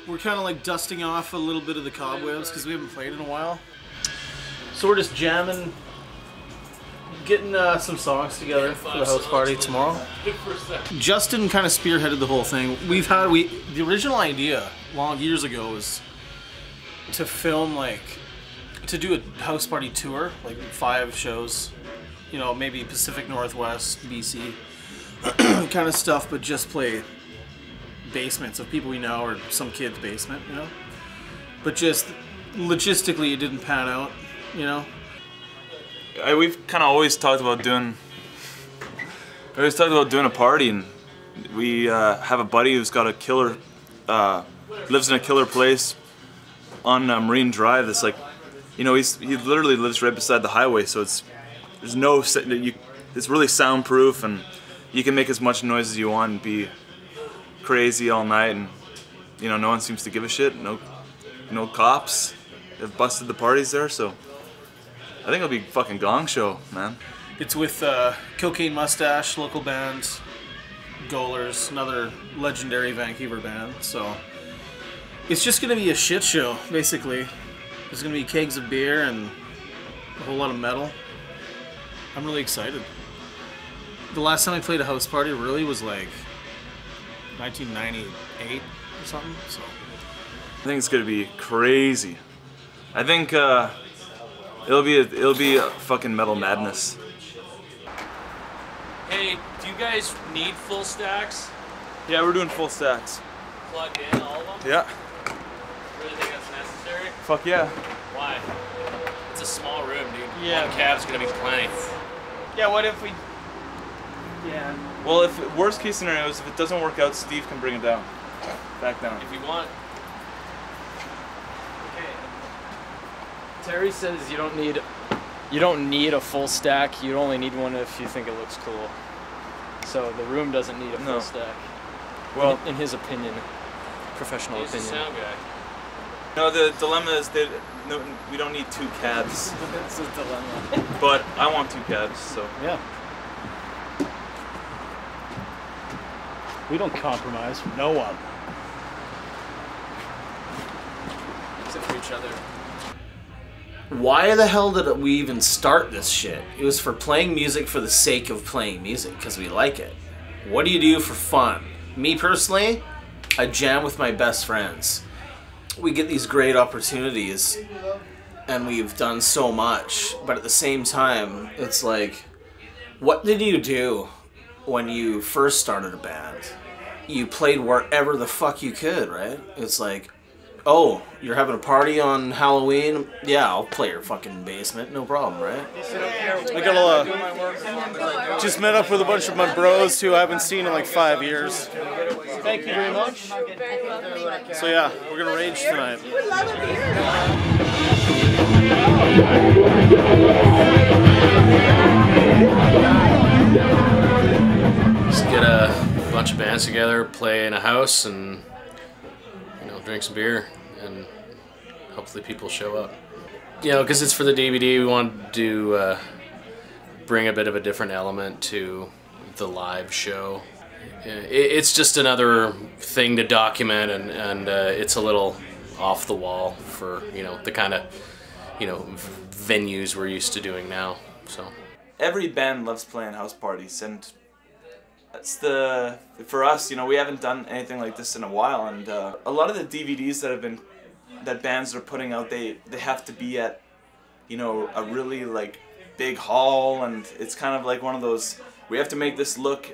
We're kind of like dusting off a little bit of the cobwebs because we haven't played in a while. So we're just jamming, getting some songs together for the house party tomorrow. Justin kind of spearheaded the whole thing. The original idea long years ago was to film to do a house party tour, like 5 shows, you know, maybe Pacific Northwest, BC, kind of stuff, but just play basements of people we know or some kid's basement, you know. But just logistically, it didn't pan out, you know. We've kind of always talked about doing. A party, and we have a buddy who's got a killer, lives in a killer place on Marine Drive. That's like, you know, he literally lives right beside the highway, so it's really soundproof, and you can make as much noise as you want and be crazy all night, and you know, no one seems to give a shit. No cops have busted the parties there, so I think it'll be a fucking gong show, man. It's with Cocaine Mustache, local band, Goalers, another legendary Vancouver band. So it's just gonna be a shit show, basically. There's gonna be kegs of beer and a whole lot of metal. I'm really excited. The last time I played a house party really was like 1998 or something. So I think it's gonna be crazy. I think it'll be a fucking metal madness. Hey, do you guys need full stacks? Yeah, we're doing full stacks. Plug in all of them? Yeah. Really think that's necessary? Fuck yeah. Why? It's a small room, dude. Yeah. One cab's gonna be plenty. yeah, what if we? Yeah. Well, if worst case scenario is if it doesn't work out, Steve can bring it down, back down. If you want. Okay. Terry says you don't need a full stack. You only need one if you think it looks cool. So the room doesn't need a full stack. Well, in his opinion, professional He's the opinion. sound guy. no, the dilemma is that we don't need 2 cabs, That's a dilemma. but I want 2 cabs, so. Yeah. We don't compromise for no one. Except for each other. Why the hell did we even start this shit? It was for playing music for the sake of playing music, because we like it. What do you do for fun? Me personally, I jam with my best friends. We get these great opportunities, and we've done so much, but at the same time, it's like, what did you do when you first started a band? You played wherever the fuck you could, right? It's like, oh, you're having a party on Halloween? Yeah, I'll play your fucking basement, no problem, right? I got just met up with a bunch of my bros who I haven't seen in like 5 years. Thank you very much. So yeah, we're gonna rage tonight. Just get a bunch of bands together, play in a house, and drink some beer, and hopefully people show up. You know, because it's for the DVD, we wanted to bring a bit of a different element to the live show. It's just another thing to document, and it's a little off the wall for the kind of venues we're used to doing now. So Every band loves playing house parties, and that's for us, we haven't done anything like this in a while, and a lot of the DVDs that bands are putting out, they have to be at, a really like big hall, and it's kind of like one of those, we have to make this look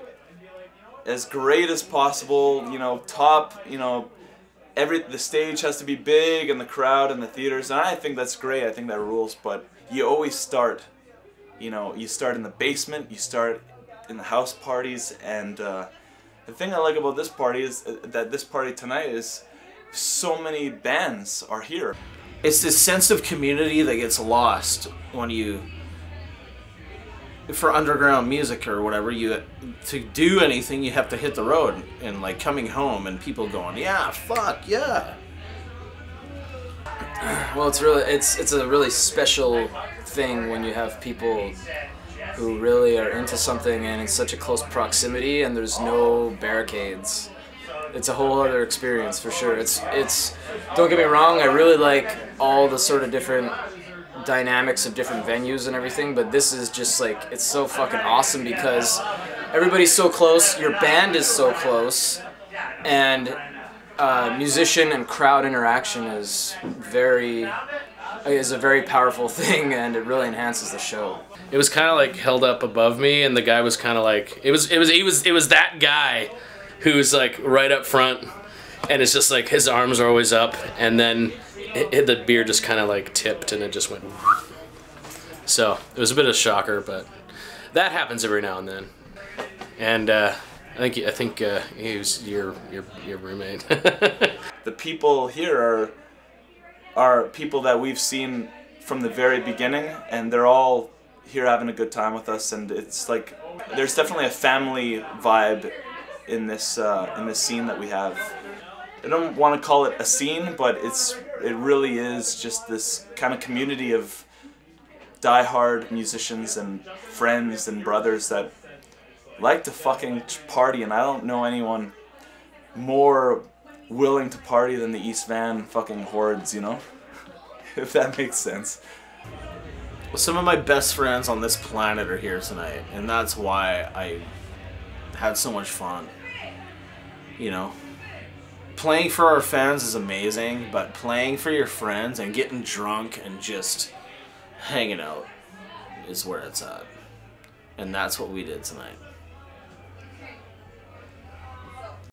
as great as possible, top, the stage has to be big, and the crowd and the theaters, and I think that's great, I think that rules, but you always start, you start in the basement, you start in the house parties, and the thing I like about this party is that this party tonight is so many bands are here. It's this sense of community that gets lost when for underground music or whatever, to do anything you have to hit the road, and like coming home and people going, yeah, fuck, yeah. Well, it's a really special thing when you have people who really are into something and in such a close proximity, and there's no barricades. it's a whole other experience for sure. It's don't get me wrong, I really like all the sort of different dynamics of different venues and everything, but this is just like, it's so fucking awesome because everybody's so close, your band is so close, and musician and crowd interaction is a very powerful thing, and it really enhances the show. It was kind of like held up above me, and the guy was kind of like, it was that guy who's like right up front, and it's just like his arms are always up, and then the beer just kind of like tipped, and it just went. So it was a bit of a shocker, but that happens every now and then. And I think he was your roommate. The people here are people that we've seen from the very beginning, and they're all here having a good time with us, and it's like there's definitely a family vibe in this scene that we have. I don't want to call it a scene, but it really is just this kind of community of die-hard musicians and friends and brothers that like to fucking party, and I don't know anyone more willing to party than the East Van fucking hordes, you know? If that makes sense. Well, some of my best friends on this planet are here tonight, and that's why I had so much fun. You know? Playing for our fans is amazing, but playing for your friends and getting drunk and just hanging out is where it's at. And that's what we did tonight.